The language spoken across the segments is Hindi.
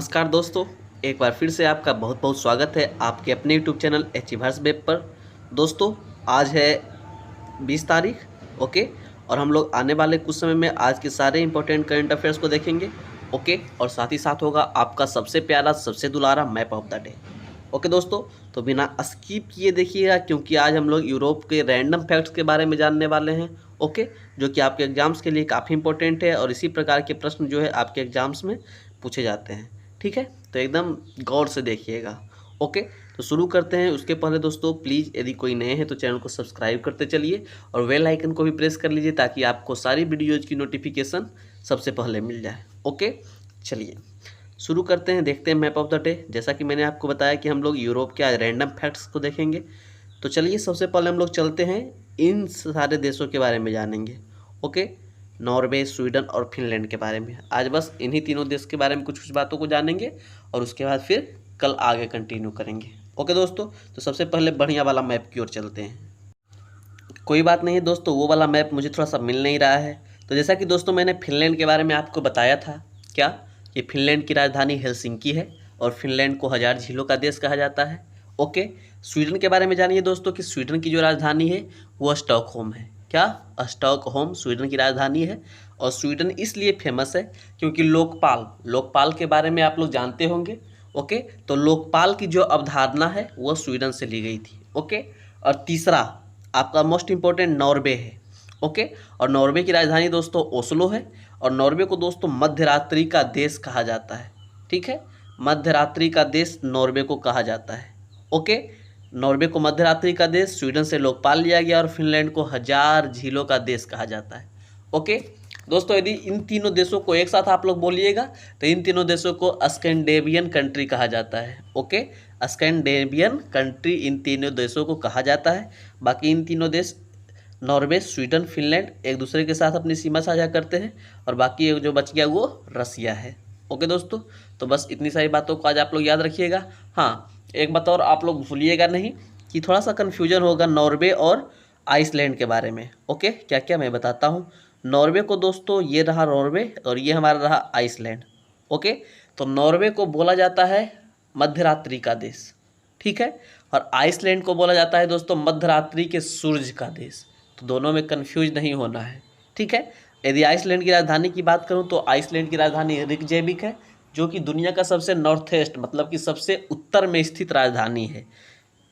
नमस्कार दोस्तों, एक बार फिर से आपका बहुत बहुत स्वागत है आपके अपने यूट्यूब चैनल अचीवर्स वेब पर। दोस्तों आज है 20 तारीख। ओके, और हम लोग आने वाले कुछ समय में आज के सारे इंपॉर्टेंट करंट अफेयर्स को देखेंगे। ओके, और साथ ही साथ होगा आपका सबसे प्यारा सबसे दुलारा map of the day. Okay दोस्तों, तो बिना स्किप किए देखिएगा क्योंकि आज हम लोग यूरोप के रैंडम फैक्ट्स के बारे में जानने वाले हैं। ओके, जो कि आपके एग्जाम्स के लिए काफ़ी इंपॉर्टेंट है और इसी प्रकार के प्रश्न जो है आपके एग्जाम्स में पूछे जाते हैं। ठीक है, तो एकदम गौर से देखिएगा। ओके, तो शुरू करते हैं। उसके पहले दोस्तों प्लीज़ यदि कोई नए हैं तो चैनल को सब्सक्राइब करते चलिए और बेल आइकन को भी प्रेस कर लीजिए ताकि आपको सारी वीडियोज़ की नोटिफिकेशन सबसे पहले मिल जाए। ओके, चलिए शुरू करते हैं, देखते हैं मैप ऑफ द डे। जैसा कि मैंने आपको बताया कि हम लोग यूरोप के आज रैंडम फैक्ट्स को देखेंगे, तो चलिए सबसे पहले हम लोग चलते हैं इन सारे देशों के बारे में जानेंगे। ओके, नॉर्वे, स्वीडन और फिनलैंड के बारे में। आज बस इन्हीं तीनों देश के बारे में कुछ कुछ बातों को जानेंगे और उसके बाद फिर कल आगे कंटिन्यू करेंगे। ओके दोस्तों, तो सबसे पहले बढ़िया वाला मैप की ओर चलते हैं। कोई बात नहीं दोस्तों, वो वाला मैप मुझे थोड़ा सा मिल नहीं रहा है। तो जैसा कि दोस्तों मैंने फिनलैंड के बारे में आपको बताया था क्या, कि फिनलैंड की राजधानी हेलसिंकी है और फिनलैंड को 1000 झीलों का देश कहा जाता है। ओके, स्वीडन के बारे में जानिए दोस्तों कि स्वीडन की जो राजधानी है वो स्टॉकहोम है। क्या, स्टॉकहोम स्वीडन की राजधानी है। और स्वीडन इसलिए फेमस है क्योंकि लोकपाल के बारे में आप लोग जानते होंगे। ओके, तो लोकपाल की जो अवधारणा है वो स्वीडन से ली गई थी। ओके, और तीसरा आपका मोस्ट इम्पोर्टेंट नॉर्वे है। ओके, और नॉर्वे की राजधानी दोस्तों ओस्लो है और नॉर्वे को दोस्तों मध्यरात्रि का देश कहा जाता है। ठीक है, मध्यरात्रि का देश नॉर्वे को कहा जाता है। ओके, नॉर्वे को मध्यरात्रि का देश, स्वीडन से लोकपाल लिया गया और फिनलैंड को 1000 झीलों का देश कहा जाता है। ओके दोस्तों, यदि इन तीनों देशों को एक साथ आप लोग बोलिएगा तो इन तीनों देशों को स्कैंडिनेवियन कंट्री कहा जाता है। ओके, स्कैंडिनेवियन कंट्री इन तीनों देशों को कहा जाता है। बाकी इन तीनों देश नॉर्वे, स्वीडन, फिनलैंड एक दूसरे के साथ अपनी सीमा साझा करते हैं और बाकी एक जो बच गया वो रसिया है। ओके दोस्तों, तो बस इतनी सारी बातों को आज आप लोग याद रखिएगा। हाँ, एक बात और आप लोग भूलिएगा नहीं कि थोड़ा सा कन्फ्यूजन होगा नॉर्वे और आइसलैंड के बारे में। ओके, क्या क्या मैं बताता हूँ। नॉर्वे को दोस्तों ये रहा नॉर्वे और ये हमारा रहा आइसलैंड। ओके, तो नॉर्वे को बोला जाता है मध्यरात्रि का देश। ठीक है, और आइसलैंड को बोला जाता है दोस्तों मध्यरात्रि के सूरज का देश। तो दोनों में कंफ्यूज नहीं होना है। ठीक है, यदि आइसलैंड की राजधानी की बात करूं तो आइसलैंड की राजधानी रिकजेविक है, जो कि दुनिया का सबसे नॉर्थ ईस्ट मतलब कि सबसे उत्तर में स्थित राजधानी है।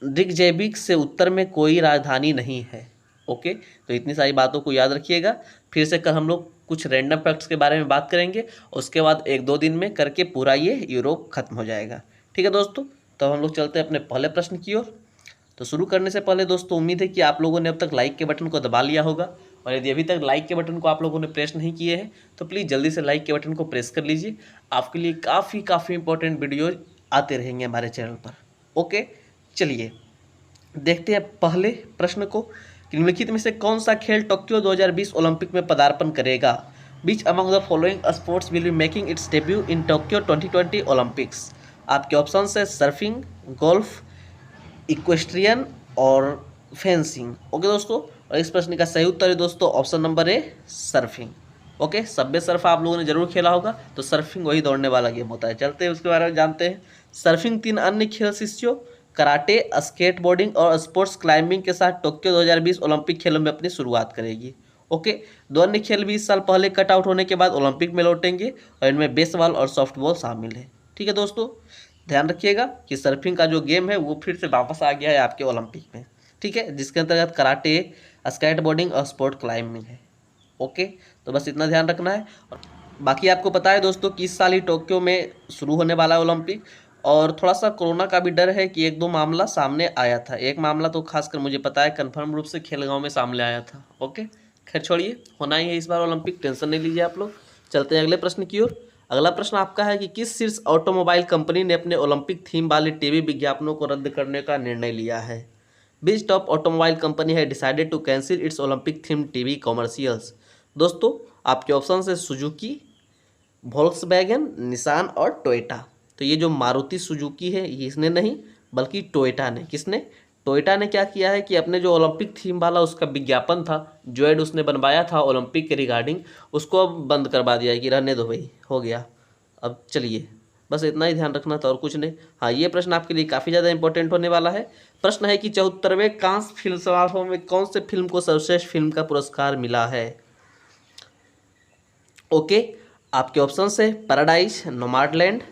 रिकजेविक से उत्तर में कोई राजधानी नहीं है। ओके, तो इतनी सारी बातों को याद रखिएगा। फिर से कल हम लोग कुछ रैंडम फैक्ट्स के बारे में बात करेंगे, उसके बाद 1-2 दिन में करके पूरा ये यूरोप खत्म हो जाएगा। ठीक है दोस्तों, तो हम लोग चलते हैं अपने पहले प्रश्न की ओर। तो शुरू करने से पहले दोस्तों उम्मीद है कि आप लोगों ने अब तक लाइक के बटन को दबा लिया होगा और यदि अभी तक लाइक के बटन को आप लोगों ने प्रेस नहीं किए हैं तो प्लीज़ जल्दी से लाइक के बटन को प्रेस कर लीजिए। आपके लिए काफ़ी इंपॉर्टेंट वीडियोज आते रहेंगे हमारे चैनल पर। ओके, चलिए देखते हैं पहले प्रश्न को। निम्नलिखित में से कौन सा खेल टोक्यो 2020 ओलंपिक में पदार्पण करेगा? Which among the following sports will be making it's debut in Tokyo 2020 Olympics? आपके ऑप्शन है सर्फिंग, गोल्फ, इक्वेस्ट्रियन और फेंसिंग। ओके दोस्तों, और इस प्रश्न का सही उत्तर है दोस्तों ऑप्शन नंबर ए, सर्फिंग। ओके, सबवे सर्फ आप लोगों ने जरूर खेला होगा, तो सर्फिंग वही दौड़ने वाला गेम होता है। चलते हैं उसके बारे में जानते हैं। सर्फिंग 3 अन्य खेल शिष्यों कराटे, स्केटबोर्डिंग और स्पोर्ट्स क्लाइंबिंग के साथ टोक्यो 2020 ओलंपिक खेलों में अपनी शुरुआत करेगी। ओके, 2 अन्य खेल भी इस साल पहले कट आउट होने के बाद ओलंपिक में लौटेंगे और इनमें बेसबॉल और सॉफ्टबॉल शामिल है। ठीक है दोस्तों, ध्यान रखिएगा कि सर्फिंग का जो गेम है वो फिर से वापस आ गया है आपके ओलंपिक में। ठीक है, जिसके अंतर्गत कराटे, स्केटबोर्डिंग और स्पोर्ट क्लाइंबिंग है। ओके, तो बस इतना ध्यान रखना है। और बाकी आपको पता है दोस्तों कि इस साल ही टोक्यो में शुरू होने वाला है ओलंपिक और थोड़ा सा कोरोना का भी डर है कि 1-2 मामला सामने आया था। एक मामला तो खासकर मुझे पता है कन्फर्म रूप से खेलगांव में सामने आया था। ओके, खैर छोड़िए, होना ही है इस बार ओलंपिक, टेंशन नहीं लीजिए आप लोग। चलते हैं अगले प्रश्न की ओर। अगला प्रश्न आपका है कि किस शीर्ष ऑटोमोबाइल कंपनी ने अपने ओलंपिक थीम वाले टीवी विज्ञापनों को रद्द करने का निर्णय लिया है? Which top automobile company has decided to cancel its Olympic theme TV commercials? दोस्तों आपके ऑप्शन है सुजुकी, वोल्क्सवैगन, निसान और टोयोटा। तो ये जो मारुति सुजुकी है ये इसने नहीं बल्कि टोयोटा ने। किसने? टोयोटा ने क्या किया है कि अपने जो ओलंपिक थीम वाला उसका विज्ञापन था, जो एड उसने बनवाया था ओलंपिक के रिगार्डिंग, उसको अब बंद करवा दिया है कि रहने दो भाई, हो गया। अब चलिए बस इतना ही ध्यान रखना था और कुछ नहीं। हाँ, ये प्रश्न आपके लिए काफ़ी ज़्यादा इंपॉर्टेंट होने वाला है। प्रश्न है कि 74वें कांस फिल्म समारोह में कौन से फिल्म को सर्वश्रेष्ठ फिल्म का पुरस्कार मिला है। ओके, आपके ऑप्शन है पैराडाइज, नोमाडलैंड,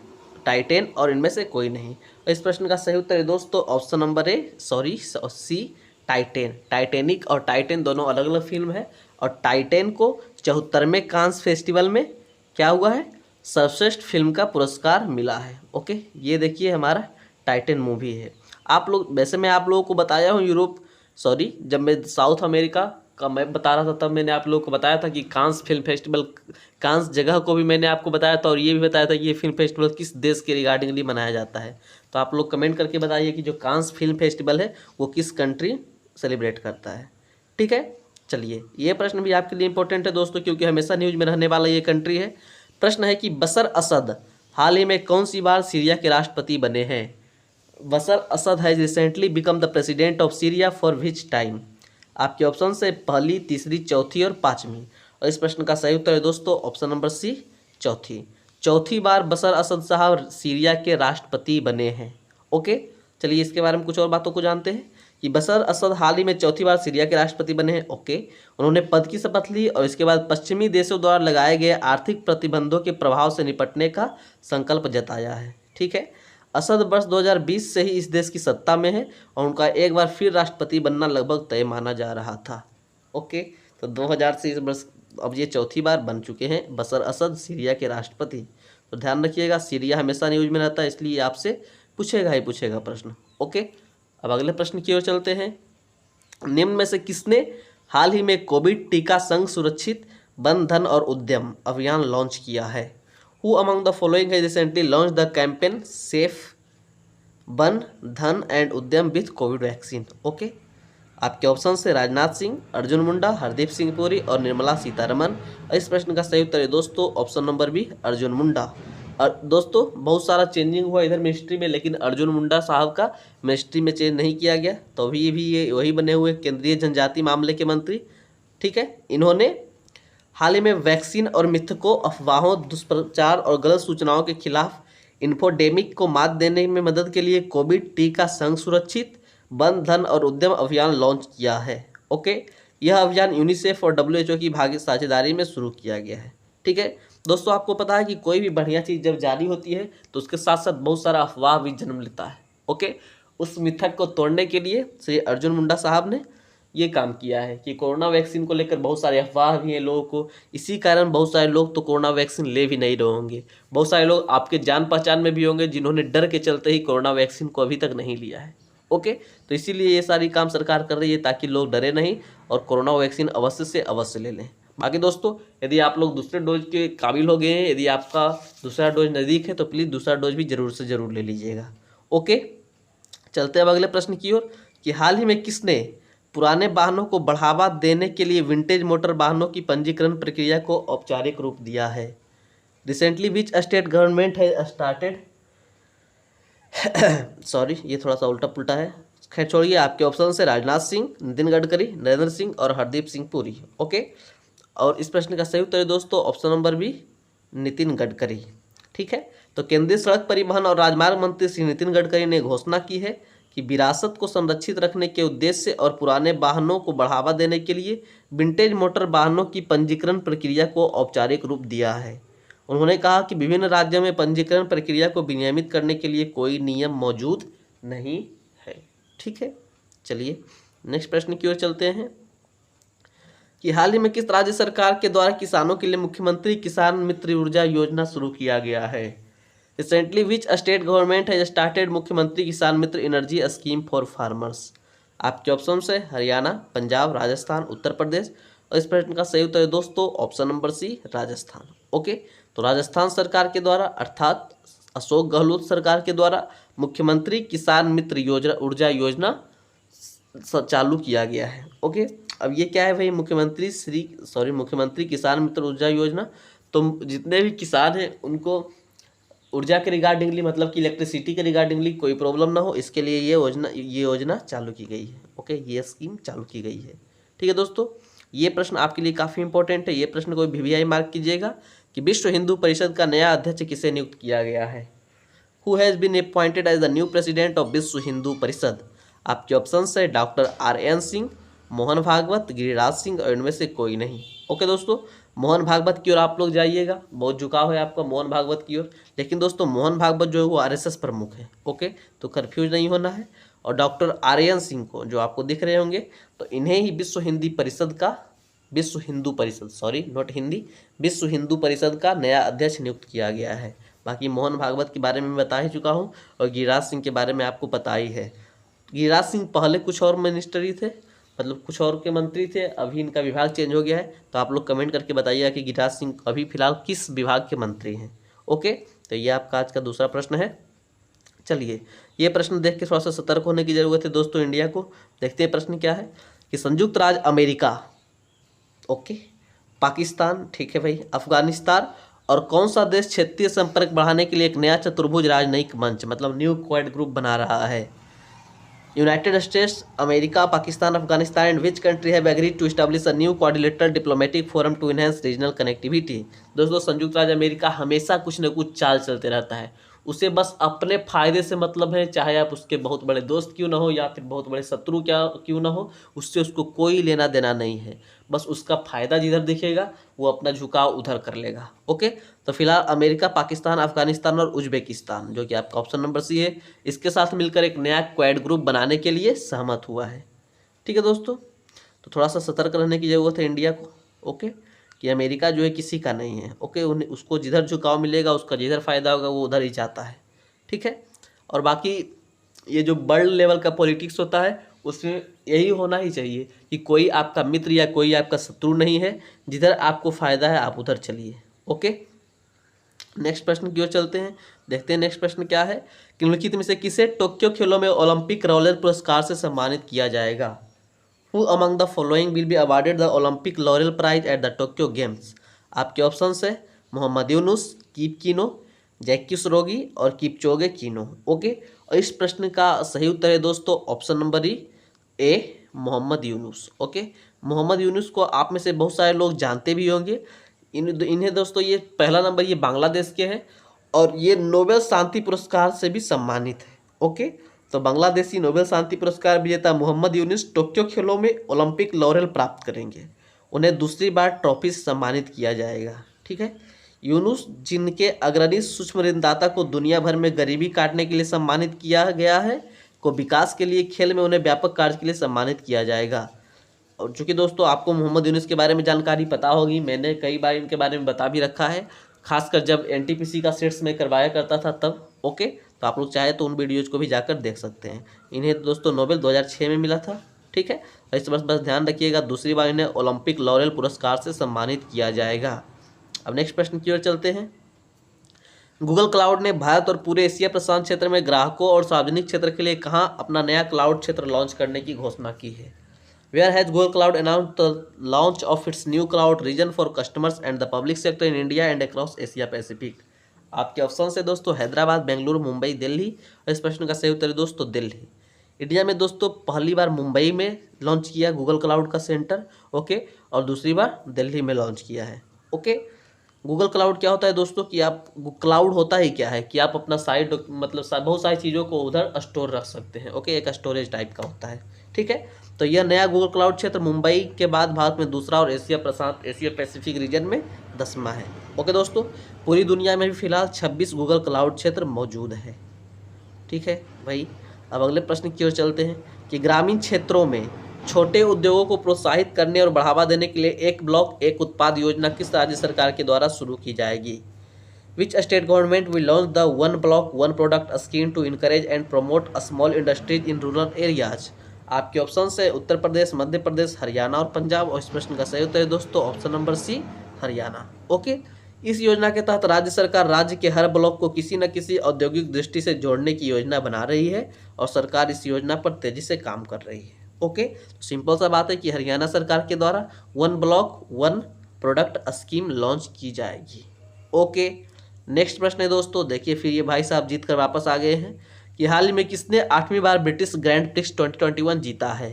टाइटेन और इनमें से कोई नहीं। और इस प्रश्न का सही उत्तर है दोस्तों option number C, Titan. Titanic और टाइटेन दोनों अलग अलग फिल्म है और टाइटेन को 74वें कांस फेस्टिवल में क्या हुआ है, सर्वश्रेष्ठ फिल्म का पुरस्कार मिला है। ओके, ये देखिए हमारा टाइटेन मूवी है। आप लोग वैसे मैं आप लोगों को बताया हूँ जब मैं साउथ अमेरिका का मैप बता रहा था तब मैंने आप लोगों को बताया था कि कांस फिल्म फेस्टिवल, कांस जगह को भी मैंने आपको बताया था और ये भी बताया था कि ये फिल्म फेस्टिवल किस देश के रिगार्डिंगली मनाया जाता है। तो आप लोग कमेंट करके बताइए कि जो कांस फिल्म फेस्टिवल है वो किस कंट्री सेलिब्रेट करता है। ठीक है, चलिए ये प्रश्न भी आपके लिए इंपॉर्टेंट है दोस्तों, क्योंकि हमेशा न्यूज में रहने वाला ये कंट्री है। प्रश्न है कि बशर असद हाल ही में कौन सी बार सीरिया के राष्ट्रपति बने हैं। Bashar Assad has recently become the president of Syria for which time. आपके ऑप्शन से पहली, तीसरी, चौथी और पाँचवीं। और इस प्रश्न का सही उत्तर है दोस्तों ऑप्शन नंबर सी, चौथी बार बशर असद साहब सीरिया के राष्ट्रपति बने हैं। ओके, चलिए इसके बारे में कुछ और बातों को जानते हैं कि बशर असद हाल ही में चौथी बार सीरिया के राष्ट्रपति बने हैं। ओके, उन्होंने पद की शपथ ली और इसके बाद पश्चिमी देशों द्वारा लगाए गए आर्थिक प्रतिबंधों के प्रभाव से निपटने का संकल्प जताया है। ठीक है, असद वर्ष 2020 से ही इस देश की सत्ता में है और उनका एक बार फिर राष्ट्रपति बनना लगभग तय माना जा रहा था। ओके, तो 2000 से इस वर्ष अब ये चौथी बार बन चुके हैं बशर असद सीरिया के राष्ट्रपति। तो ध्यान रखिएगा, सीरिया हमेशा न्यूज में रहता है, इसलिए आपसे पूछेगा ही पूछेगा प्रश्न। ओके, अब अगले प्रश्न की ओर चलते हैं। निम्न में से किसने हाल ही में कोविड टीका संग सुरक्षित वन धन और उद्यम अभियान लॉन्च किया है। Who among the following has recently launched the campaign Safe one धन एंड उद्यम विथ कोविड वैक्सीन। ओके, आपके ऑप्शन से राजनाथ सिंह, अर्जुन मुंडा, हरदीप सिंह पुरी और निर्मला सीतारमन। इस प्रश्न का सही उत्तर है दोस्तों option number B, Arjun Munda. और दोस्तों बहुत सारा चेंजिंग हुआ इधर मिनिस्ट्री में, लेकिन अर्जुन मुंडा साहब का मिनिस्ट्री में चेंज नहीं किया गया, तो अभी भी ये वही बने हुए केंद्रीय जनजाति मामले के मंत्री। ठीक है, इन्होंने हाल ही में वैक्सीन और मिथकों, अफवाहों, दुष्प्रचार और गलत सूचनाओं के खिलाफ इन्फोडेमिक को मात देने में मदद के लिए कोविड टीका संग सुरक्षित वन धन और उद्यम अभियान लॉन्च किया है। ओके, यह अभियान यूनिसेफ और WHO की भागी साझेदारी में शुरू किया गया है। ठीक है दोस्तों, आपको पता है कि कोई भी बढ़िया चीज़ जब जारी होती है तो उसके साथ साथ बहुत सारा अफवाह भी जन्म लेता है। ओके, उस मिथक को तोड़ने के लिए श्री अर्जुन मुंडा साहब ने ये काम किया है कि कोरोना वैक्सीन को लेकर बहुत सारे अफवाह भी हैं लोगों को, इसी कारण बहुत सारे लोग तो कोरोना वैक्सीन ले भी नहीं रहे होंगे। बहुत सारे लोग आपके जान पहचान में भी होंगे जिन्होंने डर के चलते ही कोरोना वैक्सीन को अभी तक नहीं लिया है। ओके, तो इसीलिए ये सारी काम सरकार कर रही है ताकि लोग डरे नहीं और कोरोना वैक्सीन अवश्य से अवश्य ले लें। बाकी दोस्तों, यदि आप लोग दूसरे डोज के काबिल हो गए हैं, यदि आपका दूसरा डोज नज़दीक है तो प्लीज़ दूसरा डोज भी जरूर से ज़रूर ले लीजिएगा। ओके, चलते हैं अब अगले प्रश्न की ओर कि हाल ही में किसने पुराने वाहनों को बढ़ावा देने के लिए विंटेज मोटर वाहनों की पंजीकरण प्रक्रिया को औपचारिक रूप दिया है। रिसेंटली विच स्टेट गवर्नमेंट है स्टार्टेड सॉरी ये थोड़ा सा उल्टा पुल्टा है, खैर छोड़िए। आपके ऑप्शन से राजनाथ सिंह, नितिन गडकरी, नरेंद्र सिंह और हरदीप सिंह पुरी। ओके, और इस प्रश्न का सही उत्तर है दोस्तों option number B, Nitin Gadkari. ठीक है, तो केंद्रीय सड़क परिवहन और राजमार्ग मंत्री श्री नितिन गडकरी ने घोषणा की है कि विरासत को संरक्षित रखने के उद्देश्य से और पुराने वाहनों को बढ़ावा देने के लिए विंटेज मोटर वाहनों की पंजीकरण प्रक्रिया को औपचारिक रूप दिया है। उन्होंने कहा कि विभिन्न राज्यों में पंजीकरण प्रक्रिया को विनियमित करने के लिए कोई नियम मौजूद नहीं है। ठीक है, चलिए नेक्स्ट प्रश्न की ओर चलते हैं कि हाल ही में किस राज्य सरकार के द्वारा किसानों के लिए मुख्यमंत्री किसान मित्र ऊर्जा योजना शुरू किया गया है। Recently which state government has started मुख्यमंत्री किसान मित्र एनर्जी स्कीम फॉर फार्मर्स। आपके ऑप्शन है हरियाणा, पंजाब, राजस्थान, उत्तर प्रदेश। और इस प्रश्न का सही उत्तर है दोस्तों option number C, Rajasthan. Okay, तो राजस्थान सरकार के द्वारा अर्थात अशोक गहलोत सरकार के द्वारा मुख्यमंत्री किसान मित्र ऊर्जा योजना चालू किया गया है। ओके, अब ये क्या है भाई, मुख्यमंत्री किसान मित्र ऊर्जा योजना। तो जितने भी किसान हैं उनको ऊर्जा के रिगार्डिंगली, मतलब कि इलेक्ट्रिसिटी के रिगार्डिंगली कोई प्रॉब्लम ना हो, इसके लिए ये योजना चालू की गई है। ओके, ये स्कीम चालू की गई है। ठीक है दोस्तों, ये प्रश्न आपके लिए काफ़ी इंपॉर्टेंट है। ये प्रश्न कोई VVI मार्क कीजिएगा कि विश्व हिंदू परिषद का नया अध्यक्ष किसे नियुक्त किया गया है। Who has been appointed as the new president of Vishwa Hindu Parishad? आपके ऑप्शन है डॉक्टर RN सिंह, मोहन भागवत, गिरिराज सिंह और इनमें से कोई नहीं। ओके दोस्तों, मोहन भागवत की ओर आप लोग जाइएगा, बहुत झुकाव है आपका मोहन भागवत की ओर। लेकिन दोस्तों मोहन भागवत जो है वो RSS प्रमुख है। ओके, तो कन्फ्यूज नहीं होना है। और डॉक्टर RN सिंह को जो आपको दिख रहे होंगे, तो इन्हें ही विश्व हिंदू परिषद सॉरी नॉट हिंदी, विश्व हिंदू परिषद का नया अध्यक्ष नियुक्त किया गया है। बाकी मोहन भागवत के बारे में बता ही चुका हूँ और गिरिराज सिंह के बारे में आपको पता ही है। गिरिराज सिंह पहले कुछ और मिनिस्ट्री थे, मतलब कुछ और के मंत्री थे, अभी इनका विभाग चेंज हो गया है। तो आप लोग कमेंट करके बताइएगा कि गिरिराज सिंह अभी फिलहाल किस विभाग के मंत्री हैं। ओके, तो ये आपका आज का दूसरा प्रश्न है। चलिए, ये प्रश्न देख के थोड़ा सा सतर्क होने की ज़रूरत है दोस्तों इंडिया को। देखते हैं प्रश्न क्या है कि संयुक्त राज्य अमेरिका, ओके, पाकिस्तान, ठीक है भाई, अफगानिस्तान और कौन सा देश क्षेत्रीय संपर्क बढ़ाने के लिए एक नया चतुर्भुज राजनयिक मंच मतलब न्यू क्वाड ग्रुप बना रहा है? United States, America, Pakistan, Afghanistan and which country have agreed to establish a new quadrilateral diplomatic forum to enhance regional connectivity? दोस्तों संयुक्त राज्य अमेरिका हमेशा कुछ न कुछ चाल चलते रहता है, उसे बस अपने फायदे से मतलब है, चाहे आप उसके बहुत बड़े दोस्त क्यों ना हो या फिर बहुत बड़े शत्रु क्यों ना हो, उससे उसको कोई लेना देना नहीं है। बस उसका फायदा जिधर दिखेगा वो अपना झुकाव उधर कर लेगा। ओके, तो फिलहाल अमेरिका, पाकिस्तान, अफगानिस्तान और उज्बेकिस्तान जो कि आपका ऑप्शन नंबर सी है, इसके साथ मिलकर एक नया क्वाड ग्रुप बनाने के लिए सहमत हुआ है। ठीक है दोस्तों, तो थोड़ा सा सतर्क रहने की ज़रूरत है इंडिया को। ओके, कि अमेरिका जो है किसी का नहीं है। ओके, उन्हें उसको जिधर झुकाव मिलेगा, उसका जिधर फायदा होगा वो उधर ही जाता है। ठीक है, और बाकी ये जो वर्ल्ड लेवल का पॉलिटिक्स होता है उसमें यही होना ही चाहिए कि कोई आपका मित्र या कोई आपका शत्रु नहीं है, जिधर आपको फायदा है आप उधर चलिए। ओके, नेक्स्ट प्रश्न की ओर चलते हैं, देखते हैं नेक्स्ट प्रश्न क्या है कि निम्नलिखित में से किसे टोक्यो खेलों में ओलंपिक लॉरेल पुरस्कार से सम्मानित किया जाएगा? Who among the following will be awarded the Olympic Laurel Prize at the Tokyo Games? आपके ऑप्शन है मोहम्मद यूनुस, कीप कीनो, जैकी श्रोगी और किपचोगे कीनो। ओके, और इस प्रश्न का सही उत्तर है दोस्तों option number A, Muhammad Yunus. Okay, Muhammad Yunus को आप में से बहुत सारे लोग जानते भी होंगे। इन्हें दोस्तों ये पहला नंबर ये बांग्लादेश के हैं और ये नोबेल शांति पुरस्कार से भी सम्मानित है। ओके, तो बांग्लादेशी नोबेल शांति पुरस्कार विजेता मोहम्मद यूनुस टोक्यो खेलों में ओलंपिक लॉरेल प्राप्त करेंगे। उन्हें दूसरी बार ट्रॉफी से सम्मानित किया जाएगा। ठीक है, यूनुस जिनके अग्रणी सूक्ष्म ऋणदाता को दुनिया भर में गरीबी काटने के लिए सम्मानित किया गया है, को विकास के लिए खेल में उन्हें व्यापक कार्य के लिए सम्मानित किया जाएगा। और चूँकि दोस्तों आपको मोहम्मद यूनुस के बारे में जानकारी पता होगी, मैंने कई बार इनके बारे में बता भी रखा है, खासकर जब NTPC का सेट्स में करवाया करता था तब। ओके, तो आप लोग चाहे तो उन वीडियोज़ को भी जाकर देख सकते हैं। इन्हें दोस्तों नोबेल 2006 में मिला था। ठीक है, और इस बस ध्यान रखिएगा दूसरी बार इन्हें ओलंपिक लॉरेल पुरस्कार से सम्मानित किया जाएगा। अब नेक्स्ट प्रश्न की ओर चलते हैं। गूगल क्लाउड ने भारत और पूरे एशिया प्रशांत क्षेत्र में ग्राहकों और सार्वजनिक क्षेत्र के लिए कहाँ अपना नया क्लाउड क्षेत्र लॉन्च करने की घोषणा की है? Where has Google Cloud announced the launch of its new cloud region for customers and the public sector in India and across Asia Pacific? आपके ऑप्शन है दोस्तों हैदराबाद, बेंगलुरु, मुंबई, दिल्ली। और इस प्रश्न का सही उत्तर है दोस्तों दिल्ली। इंडिया में दोस्तों पहली बार मुंबई में लॉन्च किया गूगल क्लाउड का सेंटर। ओके, और दूसरी बार दिल्ली में लॉन्च किया है। ओके, गूगल क्लाउड क्या होता है दोस्तों कि आप क्लाउड होता ही क्या है कि आप अपना साइट मतलब बहुत सारी चीज़ों को उधर स्टोर रख सकते हैं। ओके, एक स्टोरेज टाइप का होता है। ठीक है, तो यह नया गूगल क्लाउड क्षेत्र मुंबई के बाद भारत में दूसरा और एशिया पैसिफिक रीजन में 10वां है। ओके दोस्तों, पूरी दुनिया में भी फिलहाल 26 गूगल क्लाउड क्षेत्र मौजूद है। ठीक है भाई, अब अगले प्रश्न की ओर चलते हैं कि ग्रामीण क्षेत्रों में छोटे उद्योगों को प्रोत्साहित करने और बढ़ावा देने के लिए एक ब्लॉक एक उत्पाद योजना किस राज्य सरकार के द्वारा शुरू की जाएगी? Which state government will launch the one block one product scheme to encourage and promote a small industries in rural areas? आपके ऑप्शन है उत्तर प्रदेश, मध्य प्रदेश, हरियाणा और पंजाब। और इस प्रश्न का सही उत्तर है दोस्तों option number C, Haryana. Okay, इस योजना के तहत राज्य सरकार राज्य के हर ब्लॉक को किसी न किसी औद्योगिक दृष्टि से जोड़ने की योजना बना रही है और सरकार इस योजना पर तेजी से काम कर रही है। ओके, सिंपल सा बात है कि हरियाणा सरकार के द्वारा one block one product scheme launch की जाएगी। ओके, नेक्स्ट प्रश्न है दोस्तों, देखिए फिर ये भाई साहब जीत कर वापस आ गए हैं कि हाल ही में किसने 8वीं बार ब्रिटिश ग्रैंड प्रिक्स 2021 जीता है?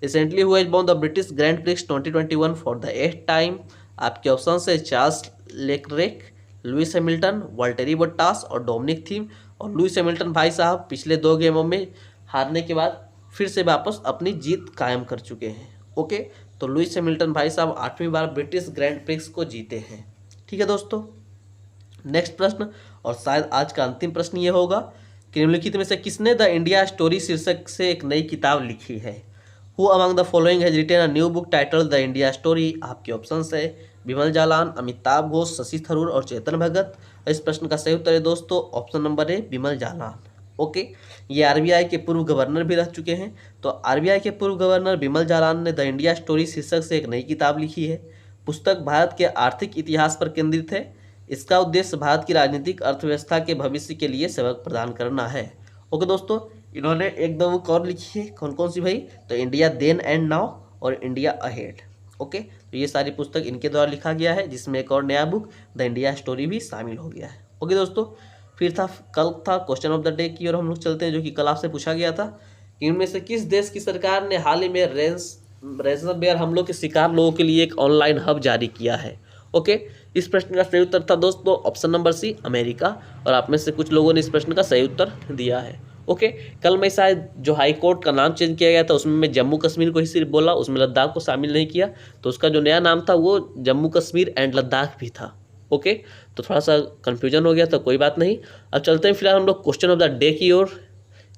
Recently who has won the British grand prix 2021 for the 8th time? आपके ऑप्शन है Charles Leclerc, Lewis Hamilton, Valtteri बोट्टास और डोमिनिक थीम। और लुइस हैमिल्टन भाई साहब पिछले 2 गेमों में हारने के बाद फिर से वापस अपनी जीत कायम कर चुके हैं। ओके, तो लुइस हैमिल्टन भाई साहब 8वीं बार ब्रिटिश ग्रैंड प्रिक्स को जीते हैं। ठीक है दोस्तों, नेक्स्ट प्रश्न और शायद आज का अंतिम प्रश्न ये होगा कि निम्नलिखित में से किसने द इंडिया स्टोरी शीर्षक से एक नई किताब लिखी है। Who among the following has written a new book title the India story. आपके ऑप्शंस है विमल जालान, अमिताभ घोष, शशि थरूर और चेतन भगत। इस प्रश्न का सही उत्तर है दोस्तों ऑप्शन नंबर ए विमल जालान। ओके, ये आरबीआई के पूर्व गवर्नर भी रह चुके हैं। तो आरबीआई के पूर्व गवर्नर विमल जालान ने द इंडिया स्टोरी शीर्षक से एक नई किताब लिखी है। पुस्तक भारत के आर्थिक इतिहास पर केंद्रित है। इसका उद्देश्य भारत की राजनीतिक अर्थव्यवस्था के भविष्य के लिए सबक प्रदान करना है। ओके दोस्तों, इन्होंने एक दो बुक और लिखी है, कौन कौन सी भाई, तो इंडिया देन एंड नाउ और इंडिया अहेड। ओके, तो ये सारी पुस्तक इनके द्वारा लिखा गया है, जिसमें एक और नया बुक द इंडिया स्टोरी भी शामिल हो गया है। ओके दोस्तों, फिर कल था क्वेश्चन ऑफ द डे की ओर हम लोग चलते हैं, जो कि कल आपसे पूछा गया था कि इनमें से किस देश की सरकार ने हाल ही में रेंसमवेयर हमलों के शिकार लोगों के लिए एक ऑनलाइन हब जारी किया है। ओके, इस प्रश्न का सही उत्तर था दोस्तों ऑप्शन नंबर सी अमेरिका, और आप में से कुछ लोगों ने इस प्रश्न का सही उत्तर दिया है। ओके, कल मैं शायद जो हाई कोर्ट का नाम चेंज किया गया था उसमें मैं जम्मू कश्मीर को ही सिर्फ बोला, उसमें लद्दाख को शामिल नहीं किया, तो उसका जो नया नाम था वो जम्मू कश्मीर एंड लद्दाख भी था। ओके, तो थोड़ा सा कन्फ्यूजन हो गया था, कोई बात नहीं। अब चलते हैं फिलहाल हम लोग क्वेश्चन ऑफ द डे की ओर।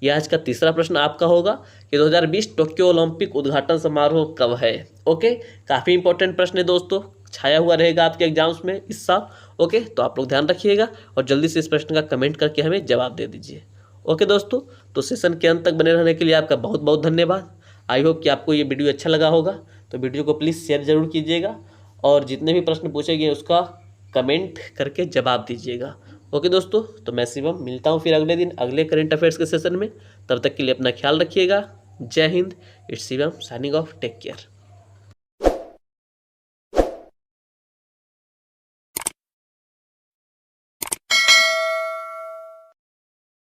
यह आज का तीसरा प्रश्न आपका होगा कि 2020 टोक्यो ओलंपिक उद्घाटन समारोह कब है। ओके, काफ़ी इंपॉर्टेंट प्रश्न है दोस्तों, छाया हुआ रहेगा आपके एग्जाम्स में इस साल। ओके, तो आप लोग ध्यान रखिएगा और जल्दी से इस प्रश्न का कमेंट करके हमें जवाब दे दीजिए। ओके दोस्तों, तो सेशन के अंत तक बने रहने के लिए आपका बहुत बहुत धन्यवाद। आई होप कि आपको ये वीडियो अच्छा लगा होगा, तो वीडियो को प्लीज़ शेयर जरूर कीजिएगा और जितने भी प्रश्न पूछे गए उसका कमेंट करके जवाब दीजिएगा। ओके दोस्तों, तो मैं शिवम मिलता हूँ फिर अगले दिन अगले करंट अफेयर्स के सेशन में। तब तक के लिए अपना ख्याल रखिएगा। जय हिंद, it's Shivam signing off, take care.